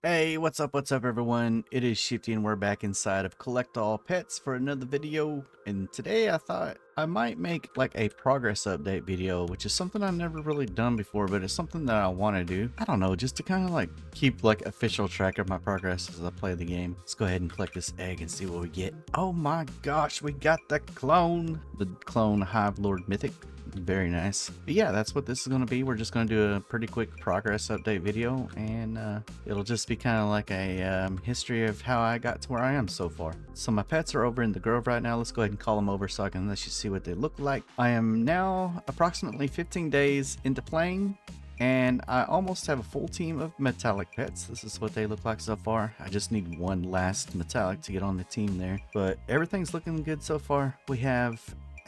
Hey, what's up everyone? It is Shifty and we're back inside of Collect All Pets for another video. And today I thought I might make like a progress update video, which is something I've never really done before, but it's something that I want to do. I don't know, just to kind of like keep like official track of my progress as I play the game. Let's go ahead and collect this egg and see what we get. Oh my gosh, we got the clone Hive Lord Mythic. Very nice. But yeah, that's what this is going to be. We're just going to do a pretty quick progress update video, and it'll just be kind of like a history of how I got to where I am so far. So my pets are over in the grove right now. Let's go ahead and call them over so I can let you see what they look like. I am now approximately 15 days into playing, and I almost have a full team of metallic pets. This is what they look like so far. I just need one last metallic to get on the team there, but everything's looking good so far. We have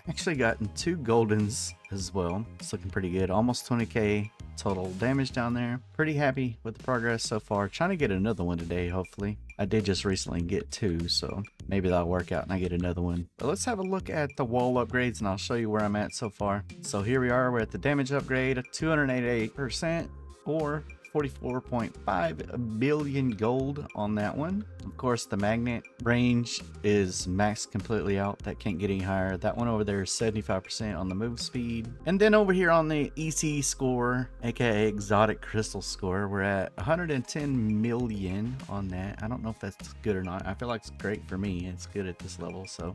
actually gotten 2 goldens as well. It's looking pretty good. Almost 20k total damage down there. Pretty happy with the progress so far. Trying to get another one today, hopefully. I did just recently get 2, so maybe that'll work out and I get another one. But let's have a look at the wall upgrades and I'll show you where I'm at so far. So here we are. We're at the damage upgrade of 288%, or 44.5 billion gold on that one. Of course, the magnet range is maxed completely out. That can't get any higher. That one over there is 75% on the move speed. And then over here on the EC score, aka exotic crystal score, we're at 110 million on that. I don't know if that's good or not. I feel like it's great for me. It's good at this level. So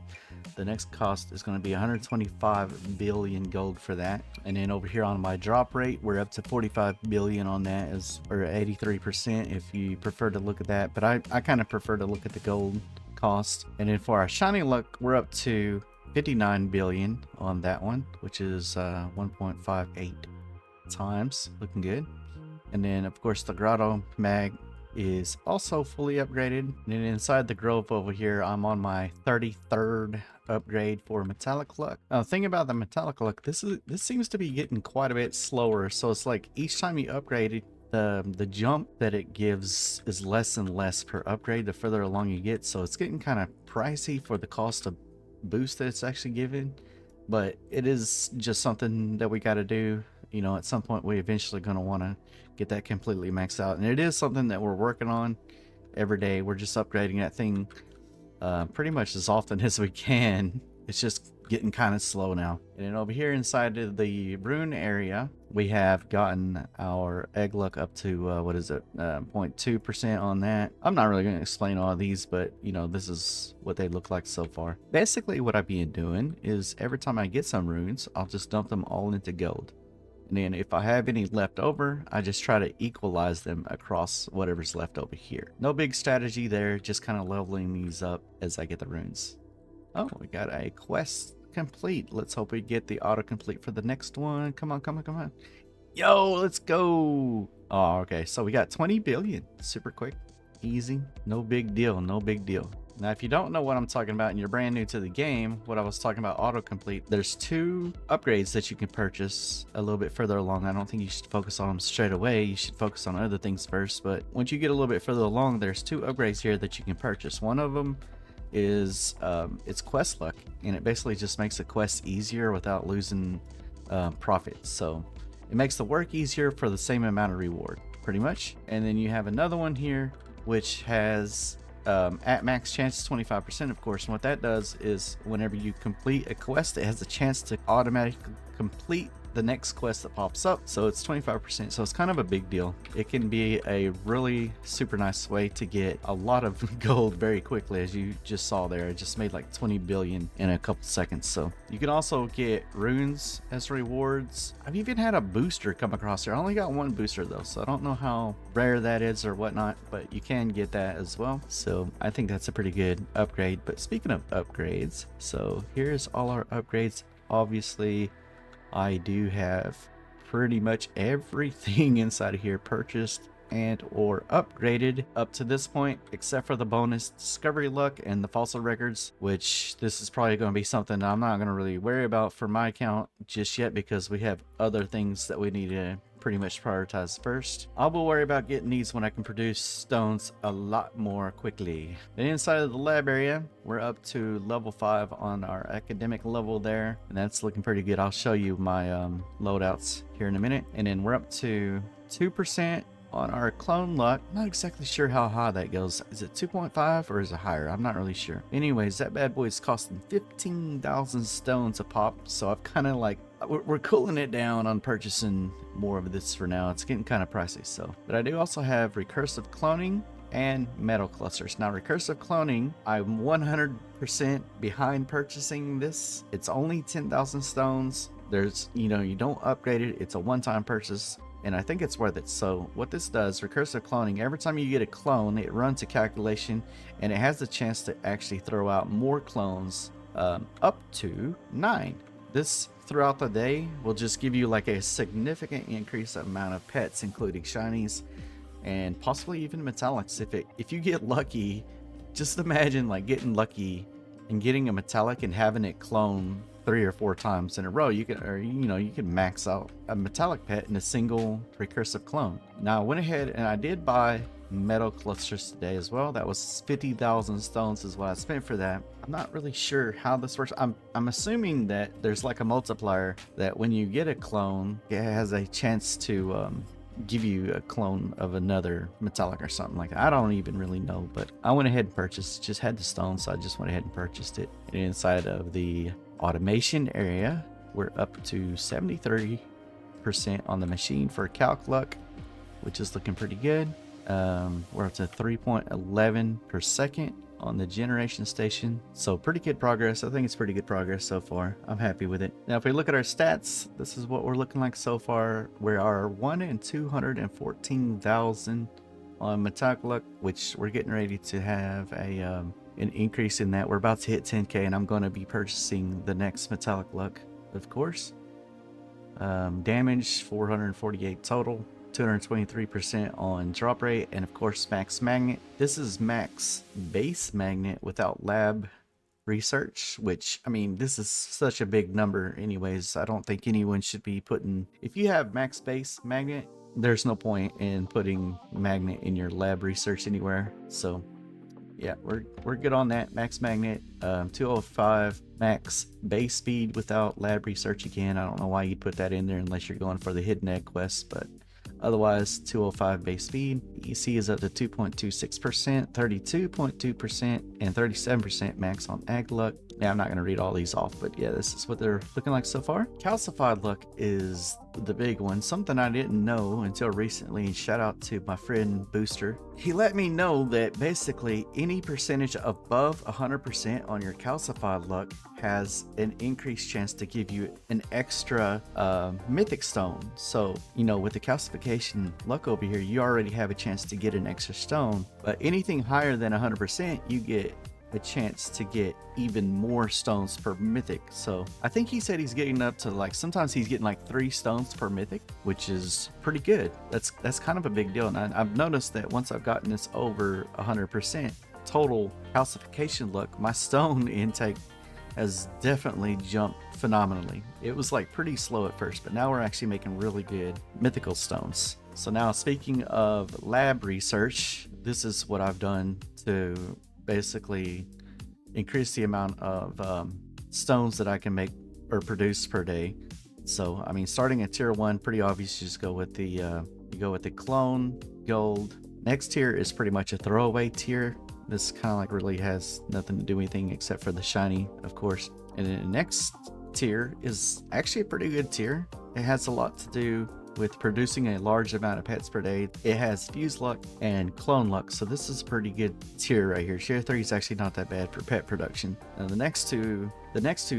the next cost is going to be 125 billion gold for that. And then over here on my drop rate, we're up to 45 billion on that, or 83% if you prefer to look at that. But I kind of prefer to look at the gold cost. And then for our shiny luck, we're up to 59 billion on that one, which is 1.58 times. Looking good. And then of course the grotto mag is also fully upgraded. And then inside the grove over here, I'm on my 33rd upgrade for metallic luck. Now the thing about the metallic luck, this seems to be getting quite a bit slower. So it's like each time you upgrade it, the jump that it gives is less and less per upgrade the further along you get. So it's getting kind of pricey for the cost of boost that it's actually giving. But it is just something that we got to do. You know, at some point we eventually going to want to get that completely maxed out, and it is something that we're working on every day. We're just upgrading that thing pretty much as often as we can. It's just getting kind of slow now. And then over here inside of the rune area, we have gotten our egg luck up to what is it, 0.2% on that. I'm not really going to explain all of these, but you know, this is what they look like so far. Basically what I've been doing is every time I get some runes, I'll just dump them all into gold. And then if I have any left over, I just try to equalize them across whatever's left over here. No big strategy there, just kind of leveling these up as I get the runes. Oh, we got a quest complete. Let's hope we get the autocomplete for the next one. Come on, come on, come on. Yo, let's go. Oh, okay. So we got 20 billion. Super quick, easy, no big deal, no big deal. Now, if you don't know what I'm talking about and you're brand new to the game, what I was talking about autocomplete, there's 2 upgrades that you can purchase a little bit further along. I don't think you should focus on them straight away. You should focus on other things first. But once you get a little bit further along, there's 2 upgrades here that you can purchase. One of them is it's quest luck, and it basically just makes the quest easier without losing profits. So it makes the work easier for the same amount of reward, pretty much. And then you have another one here, which has at max chance 25%, of course. And what that does is whenever you complete a quest, it has a chance to automatically complete the next quest that pops up. So it's 25%. So it's kind of a big deal. It can be a really super nice way to get a lot of gold very quickly. As you just saw there, it just made like 20 billion in a couple seconds. So you can also get runes as rewards. I've even had a booster come across here. I only got 1 booster though, so I don't know how rare that is or whatnot, but you can get that as well. So I think that's a pretty good upgrade. But speaking of upgrades, so here's all our upgrades. Obviously I do have pretty much everything inside of here purchased and or upgraded up to this point, except for the bonus discovery luck and the fossil records, which this is probably going to be something I'm not going to really worry about for my account just yet, because we have other things that we need to pretty much prioritize first. I will worry about getting these when I can produce stones a lot more quickly. Then inside of the lab area, we're up to level 5 on our academic level there, and that's looking pretty good. I'll show you my loadouts here in a minute. And then we're up to 2% on our clone luck. Not exactly sure how high that goes. Is it 2.5 or is it higher? I'm not really sure. Anyways, that bad boy is costing 15,000 stones a pop. So I've kind of like, we're cooling it down on purchasing more of this for now. It's getting kind of pricey. So, but I do also have recursive cloning and metal clusters. Now, recursive cloning, I'm 100% behind purchasing this. It's only 10,000 stones. There's, you know, you don't upgrade it. It's a one-time purchase, and I think it's worth it. So what this does, recursive cloning, every time you get a clone, it runs a calculation, and it has the chance to actually throw out more clones, up to 9. This throughout the day will just give you like a significant increase amount of pets, including shinies and possibly even metallics. If you get lucky, just imagine like getting lucky and getting a metallic and having it clone 3 or 4 times in a row. You can, or you know, you can max out a metallic pet in a single recursive clone. Now I went ahead and I did buy metal clusters today as well. That was 50,000 stones is what I spent for that. I'm not really sure how this works. I'm assuming that there's like a multiplier that when you get a clone, it has a chance to give you a clone of another metallic or something like that. I don't even really know, but I went ahead and purchased, just had the stone, so I just went ahead and purchased it. And inside of the automation area, we're up to 73% on the machine for calc luck, which is looking pretty good. We're up to 3.11 per second on the generation station, so pretty good progress. I think it's pretty good progress so far. I'm happy with it. Now if we look at our stats, this is what we're looking like so far. We are 1 in 214,000 on metallic luck, which we're getting ready to have a an increase in that. We're about to hit 10k, and I'm going to be purchasing the next metallic luck, of course. Damage 448 total, 223% on drop rate, and of course max magnet. This is max base magnet without lab research, which, I mean, this is such a big number anyways. I don't think anyone should be putting, if you have max base magnet, there's no point in putting magnet in your lab research anywhere. So yeah, we're good on that. Max magnet, 205 max base speed without lab research. Again, I don't know why you'd put that in there unless you're going for the hidden egg quest, but otherwise 205 base speed. EC is up to 2.26%, 32.2%, and 37% max on ag luck. Yeah, I'm not going to read all these off, but yeah, this is what they're looking like so far. Calcified luck is the big one, something I didn't know until recently. Shout out to my friend Booster. He let me know that basically any percentage above 100% on your calcified luck has an increased chance to give you an extra mythic stone. So, you know, with the calcification luck over here, you already have a chance to get an extra stone, but anything higher than 100%, you get a chance to get even more stones per mythic. So I think he said he's getting up to like, sometimes he's getting like 3 stones per mythic, which is pretty good. That's kind of a big deal. And I've noticed that once I've gotten this over 100% total calcification luck, my stone intake has definitely jumped phenomenally. It was like pretty slow at first, but now we're actually making really good mythical stones. So now, speaking of lab research, this is what I've done to basically increase the amount of stones that I can make or produce per day. So I mean, starting at tier 1, pretty obvious. You just go with the clone gold. Next tier is pretty much a throwaway tier. This kind of like really has nothing to do with anything except for the shiny, of course. And then the next tier is actually a pretty good tier. It has a lot to do with producing a large amount of pets per day. It has fuse luck and clone luck, so this is a pretty good tier right here. Tier 3 is actually not that bad for pet production. Now the next two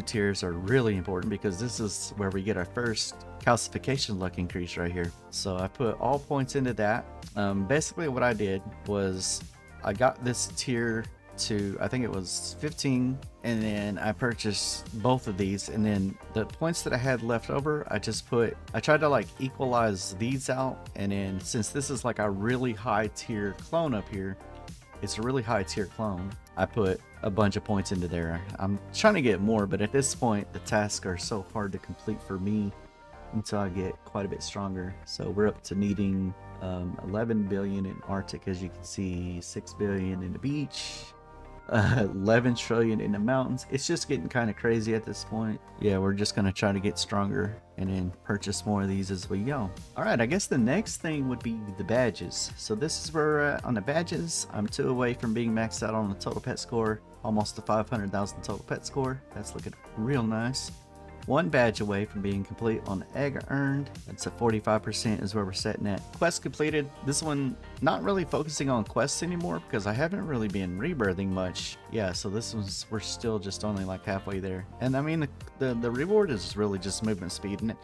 tiers are really important because this is where we get our first calcification luck increase right here. So I put all points into that. Basically what I did was I got this tier to, I think it was 15, and then I purchased both of these, and then the points that I had left over, I tried to like equalize these out. And then since this is like a really high tier clone up here, it's a really high tier clone, I put a bunch of points into there. I'm trying to get more, but at this point the tasks are so hard to complete for me until I get quite a bit stronger. So we're up to needing 11 billion in Arctic, as you can see, 6 billion in the beach, 11 trillion in the mountains. It's just getting kind of crazy at this point. Yeah, we're just going to try to get stronger and then purchase more of these as we go. All right, I guess the next thing would be the badges. So this is where we're at on the badges. I'm 2 away from being maxed out on the total pet score, almost the 500,000 total pet score. That's looking real nice. 1 badge away from being complete on egg earned. That's at 45% is where we're setting at. Quest completed. This one, not really focusing on quests anymore because I haven't really been rebirthing much. Yeah, so this one's, we're still just only like halfway there. And I mean, the reward is really just movement speed. And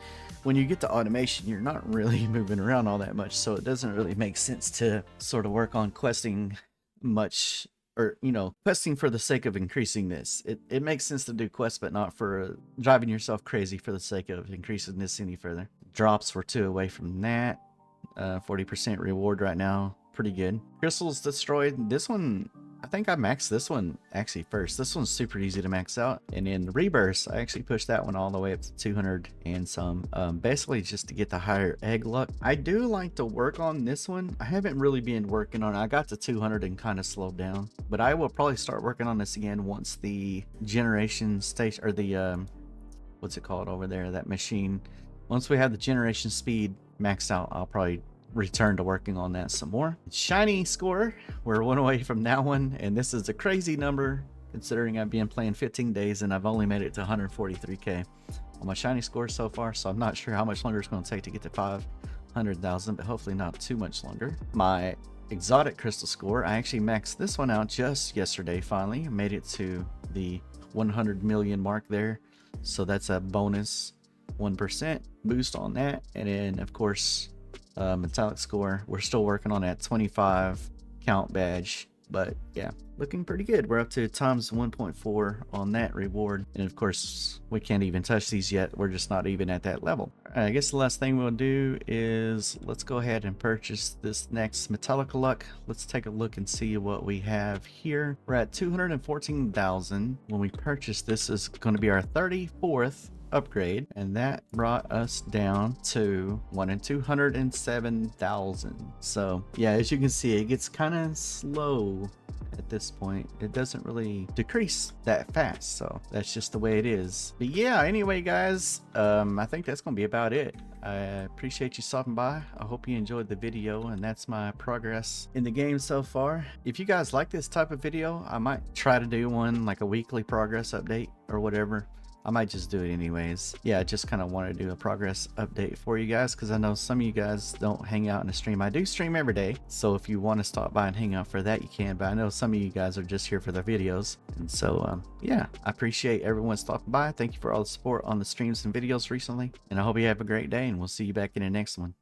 when you get to automation, you're not really moving around all that much. So it doesn't really make sense to sort of work on questing much, or, you know, questing for the sake of increasing this. It makes sense to do quests, but not for driving yourself crazy for the sake of increasing this any further. Drops were 2 away from that. 40% reward right now. Pretty good. Crystals destroyed. This one, I think I maxed this one actually first. This one's super easy to max out. And in the rebirths, I actually pushed that one all the way up to 200 and some. Basically just to get the higher egg luck. I do like to work on this one. I haven't really been working on it. I got to 200 and kind of slowed down. But I will probably start working on this again once the generation station, or the, what's it called over there, that machine. Once we have the generation speed maxed out, I'll probably return to working on that some more. Shiny score, we're 1 away from that one, and this is a crazy number considering I've been playing 15 days and I've only made it to 143k on my shiny score so far, so I'm not sure how much longer it's going to take to get to 500,000, but hopefully not too much longer. My exotic crystal score, I actually maxed this one out just yesterday. Finally made it to the 100 million mark there, so that's a bonus 1% boost on that. And then of course metallic score, we're still working on that 25 count badge, but yeah, looking pretty good. We're up to times 1.4 on that reward, and of course we can't even touch these yet. We're just not even at that level. I guess the last thing we'll do is let's go ahead and purchase this next metallic luck. Let's take a look and see what we have here. We're at 214,000. When we purchase this, is going to be our 34th upgrade, and that brought us down to 1 in 207,000. So yeah, as you can see, it gets kind of slow at this point. It doesn't really decrease that fast, so that's just the way it is. But yeah, anyway guys, I think that's gonna be about it. I appreciate you stopping by. I hope you enjoyed the video, and that's my progress in the game so far. If you guys like this type of video, I might try to do one like a weekly progress update or whatever. I might just do it anyways. Yeah, I just kind of want to do a progress update for you guys because I know some of you guys don't hang out in the stream. I do stream every day, so if you want to stop by and hang out for that, you can, but I know some of you guys are just here for the videos. And so yeah, I appreciate everyone stopping by. Thank you for all the support on the streams and videos recently, and I hope you have a great day, and we'll see you back in the next one.